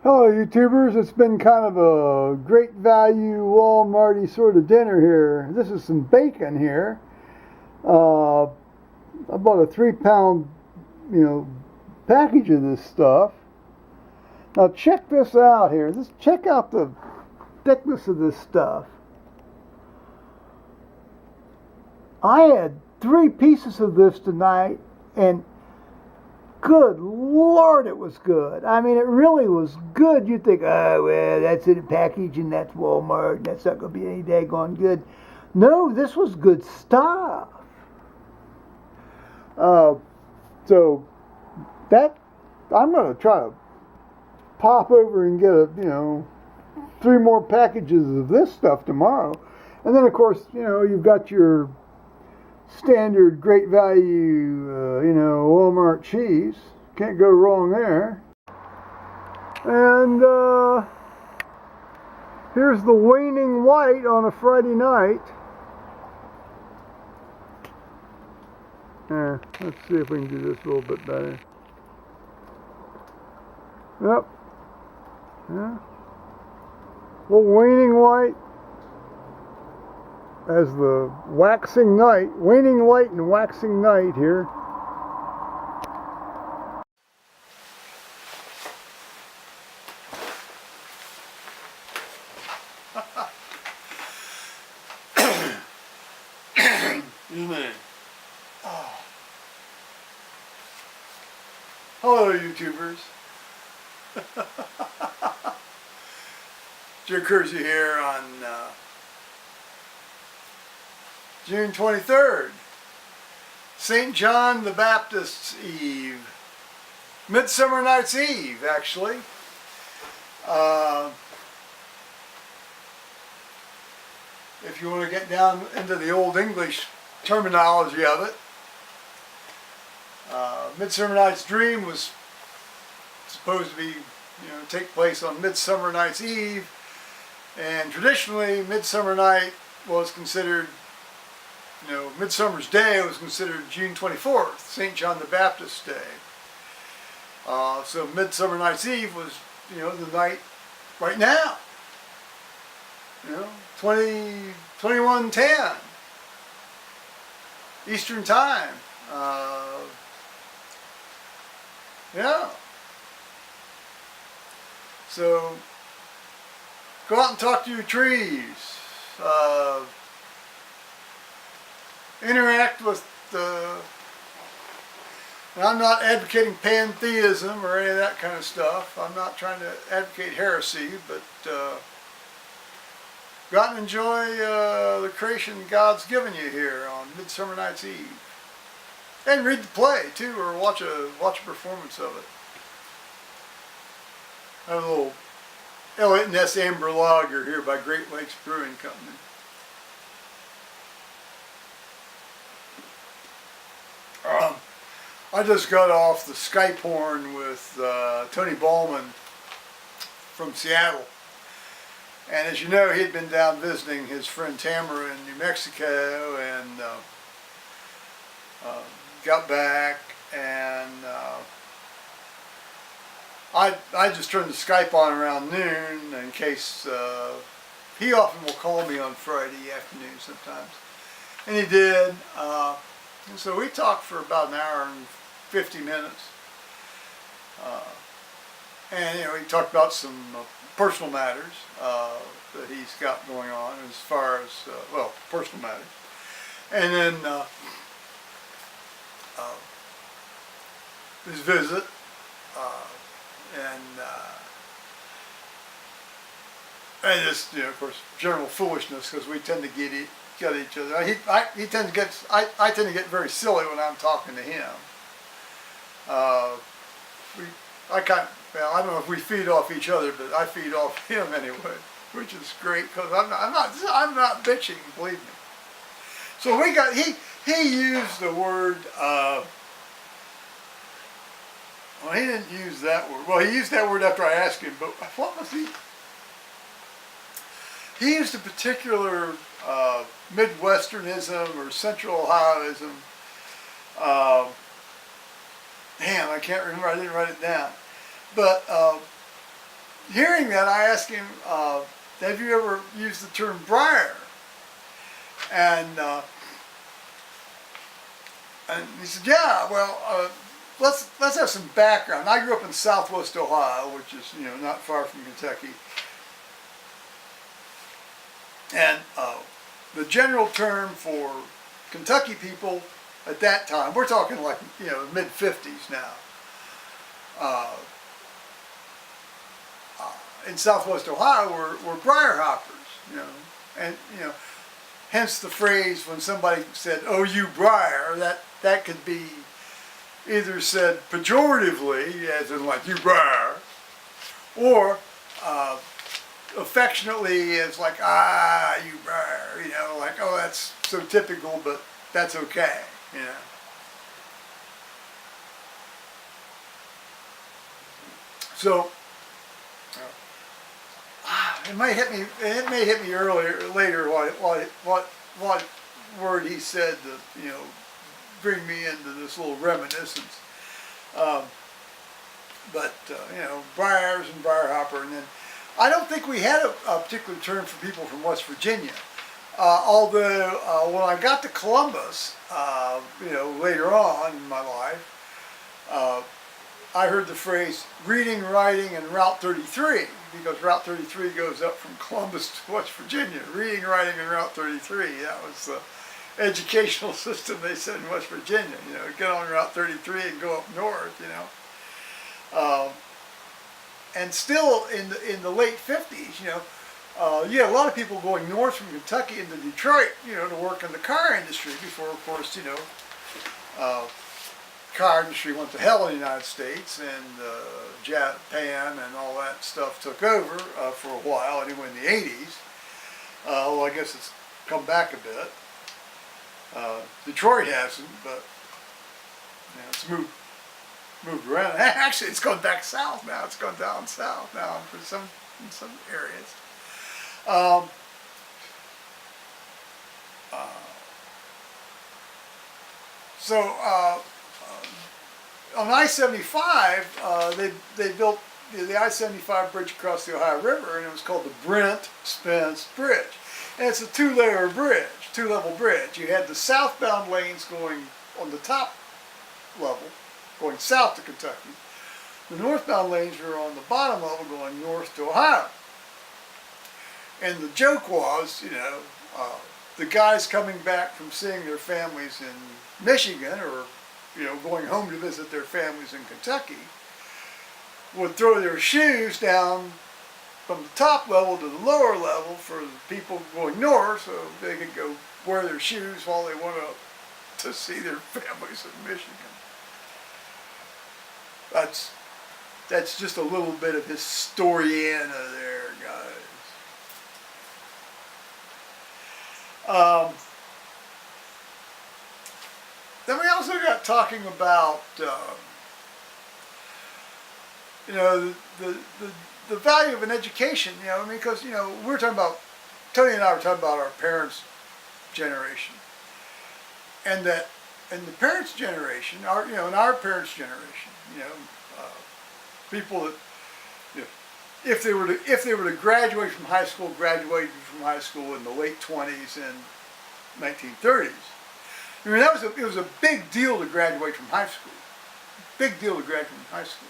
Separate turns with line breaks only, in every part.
Hello YouTubers, it's been kind of a great value Walmarty sort of dinner here. This is some bacon here. I bought a 3-pound, package of this stuff. Now check this out here. Check out the thickness of this stuff. I had 3 pieces of this tonight, and good Lord, it was good. I mean, it really was good. You think, oh, well, that's in a package and that's Walmart and that's not going to be any daggone good. No, this was good stuff. So that, I'm going to try to pop over and get 3 more packages of this stuff tomorrow. And then, of course, you've got your standard great value, Walmart cheese. Can't go wrong there. And here's the waning white on a Friday night. Let's see if we can do this a little bit better. Yep. Yeah. Little waning white as the waxing night, waning light and waxing night here. Excuse me. Oh. Hello, YouTubers. Kersey here on June 23rd, St. John the Baptist's Eve, Midsummer Night's Eve, actually. If you want to get down into the Old English terminology of it, Midsummer Night's Dream was supposed to be, take place on Midsummer Night's Eve, and traditionally Midsummer Night was considered, Midsummer's Day was considered June 24th, St. John the Baptist's Day. So Midsummer Night's Eve was, the night right now, 21:10 Eastern Time. Yeah. So go out and talk to your trees. Interact with the... Now, I'm not advocating pantheism or any of that kind of stuff. I'm not trying to advocate heresy, but go out and enjoy the creation God's given you here on Midsummer Night's Eve. And read the play too, or watch a performance of it. I have a little Elliot and S. Amber Lager here by Great Lakes Brewing Company. I just got off the Skype horn with Tony Ballman from Seattle. And as you know, he'd been down visiting his friend Tamara in New Mexico, and got back, and I just turned the Skype on around noon in case he often will call me on Friday afternoon sometimes, and he did. And so we talked for about an hour and 50 minutes, and he talked about some personal matters that he's got going on as far as personal matters, and then his visit, and just of course general foolishness, because we tend to get each other. I tend to get very silly when I'm talking to him. I don't know if we feed off each other, but I feed off him anyway, which is great, because I'm not bitching, believe me. So he used the word. Well, he didn't use that word. Well, he used that word after I asked him, but what was he? He used a particular Midwesternism or Central Ohioism. Damn, I can't remember. I didn't write it down. But hearing that, I asked him, have you ever used the term briar? And he said, yeah, well, let's have some background. I grew up in Southwest Ohio, which is, not far from Kentucky. And the general term for Kentucky people at that time, we're talking like, mid-50s now, in Southwest Ohio were briar hoppers, and, hence the phrase when somebody said, "Oh, you briar," that could be either said pejoratively, as in like, "You briar," or affectionately as like, "Ah, you briar," like, "Oh, that's so typical, but that's okay," So it may hit me. It may hit me later. What word he said to bring me into this little reminiscence. But briars and briar hopper, and then I don't think we had a particular term for people from West Virginia. Although when I got to Columbus, later on in my life, I heard the phrase reading, writing, and Route 33, because Route 33 goes up from Columbus to West Virginia. Reading, writing, and Route 33. That was the educational system they said in West Virginia. Get on Route 33 and go up north. And still in the late 50s, you had a lot of people going north from Kentucky into Detroit, to work in the car industry before, of course, car industry went to hell in the United States, and Japan and all that stuff took over for a while, anyway, in the 80s. Well, I guess it's come back a bit. Detroit hasn't, but it's moved around. Actually, it's gone back south now. It's gone down south now in some areas. On I-75, they built the I-75 bridge across the Ohio River, and it was called the Brent Spence Bridge. And it's a two-level bridge. You had the southbound lanes going on the top level, going south to Kentucky. The northbound lanes were on the bottom level, going north to Ohio. And the joke was, the guys coming back from seeing their families in Michigan, or going home to visit their families in Kentucky, would throw their shoes down from the top level to the lower level for the people going north, so they could go wear their shoes while they went up to see their families in Michigan. That's just a little bit of historiana there, guys. Then we also got talking about the value of an education, because we're talking about, Tony and I were talking about our parents' generation, and the parents' generation, in our parents' generation, people that, if they were to graduated from high school in the late 20s and 1930s. I mean, it was a big deal to graduate from high school. Big deal to graduate from high school.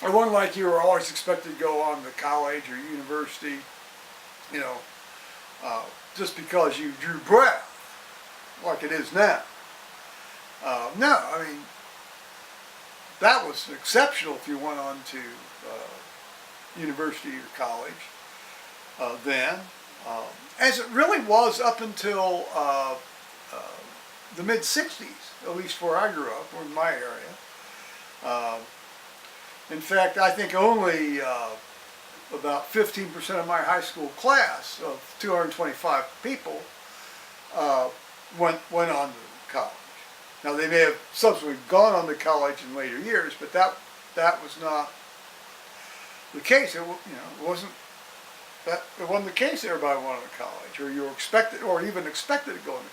It wasn't like you were always expected to go on to college or university, just because you drew breath, like it is now. No, I mean, that was exceptional if you went on to university or college then. As it really was up until the mid-60s, at least where I grew up, or in my area. In fact, I think only about 15% of my high school class of 225 people went on to college. Now, they may have subsequently gone on to college in later years, but that was not the case. It wasn't. It wasn't the case. Everybody went on to college, or you were expected, or even expected to go into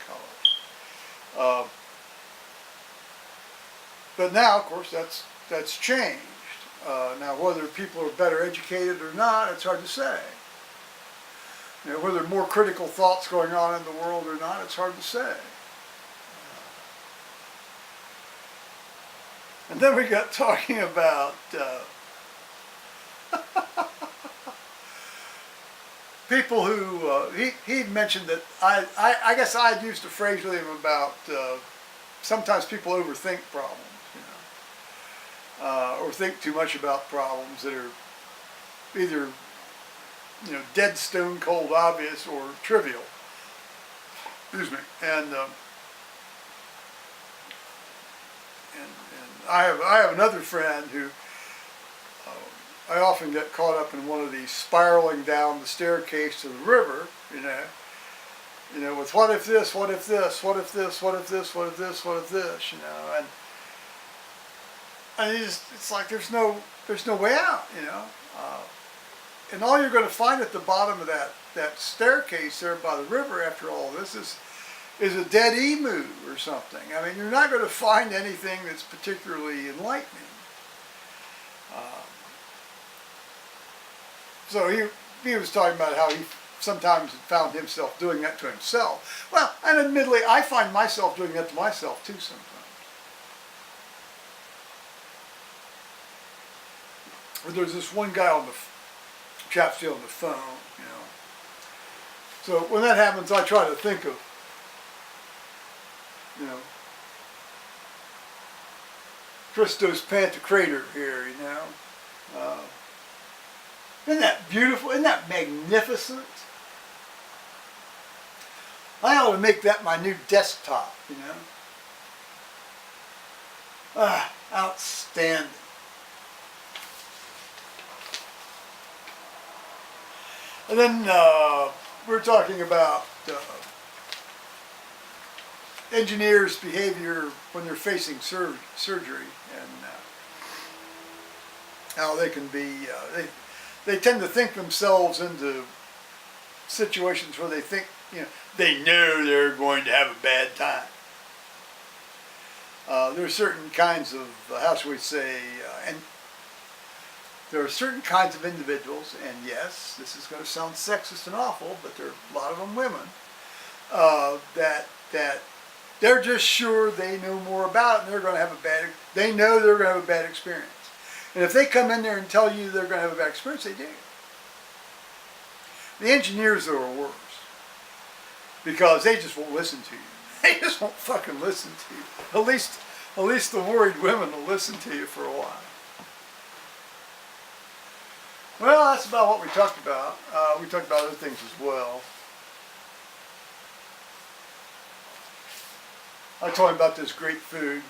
college. But now, of course, that's changed. Now, whether people are better educated or not, it's hard to say. You know, whether more critical thoughts going on in the world or not, it's hard to say. And then we got talking about people who, he mentioned that, I guess I'd used a phrase with him about sometimes people overthink problems, you know, or think too much about problems that are either, you know, dead stone cold obvious or trivial. Excuse me. And I have another friend who I often get caught up in one of these spiraling down the staircase to the river, you know, with what if this, what if this, what if this, what if this, what if this, what if this, you know, and it's like there's no way out, you know, and all you're going to find at the bottom of that staircase there by the river after all this is a dead emu or something. I mean, you're not going to find anything that's particularly enlightening. So he was talking about how he sometimes found himself doing that to himself. Well, and admittedly, I find myself doing that to myself too sometimes. But there's this one guy on the chap still on the phone, you know. So when that happens, I try to think of, you know, Christos Pantocrator here, you know. Isn't that beautiful? Isn't that magnificent? I ought to make that my new desktop, you know. Outstanding. And then we're talking about engineers' behavior when they're facing surgery, and how they can be, they tend to think themselves into situations where they think, you know, they know they're going to have a bad time. There are certain kinds of, how should we say, and there are certain kinds of individuals, and yes, this is going to sound sexist and awful, but there are a lot of them women, that they're just sure they know more about it, and they know they're going to have a bad experience. And if they come in there and tell you they're going to have a bad experience, they do. The engineers, though, are worse, because they just won't listen to you. They just won't fucking listen to you. At least the worried women will listen to you for a while. Well, that's about what we talked about. We talked about other things as well. I told him about this great food.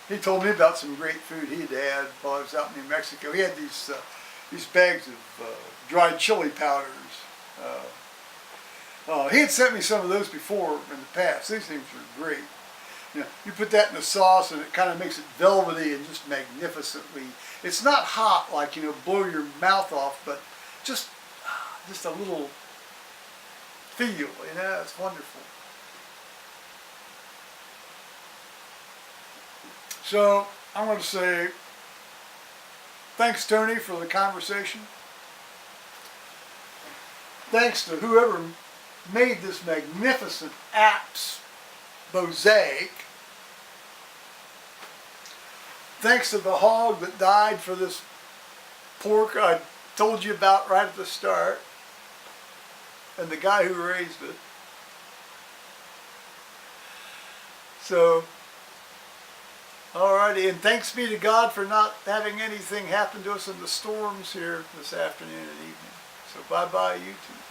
He told me about some great food he'd had while I was out in New Mexico. He had these bags of dried chili powders. He had sent me some of those before in the past. These things were great. You know, you put that in the sauce and it kind of makes it velvety and just magnificently. It's not hot like, you know, blow your mouth off, but just a little feel, you know, it's wonderful. So I want to say thanks, Tony, for the conversation. Thanks to whoever made this magnificent apps mosaic. Thanks to the hog that died for this pork I told you about right at the start, and the guy who raised it. So, alrighty, and thanks be to God for not having anything happen to us in the storms here this afternoon and evening. So bye-bye, YouTube.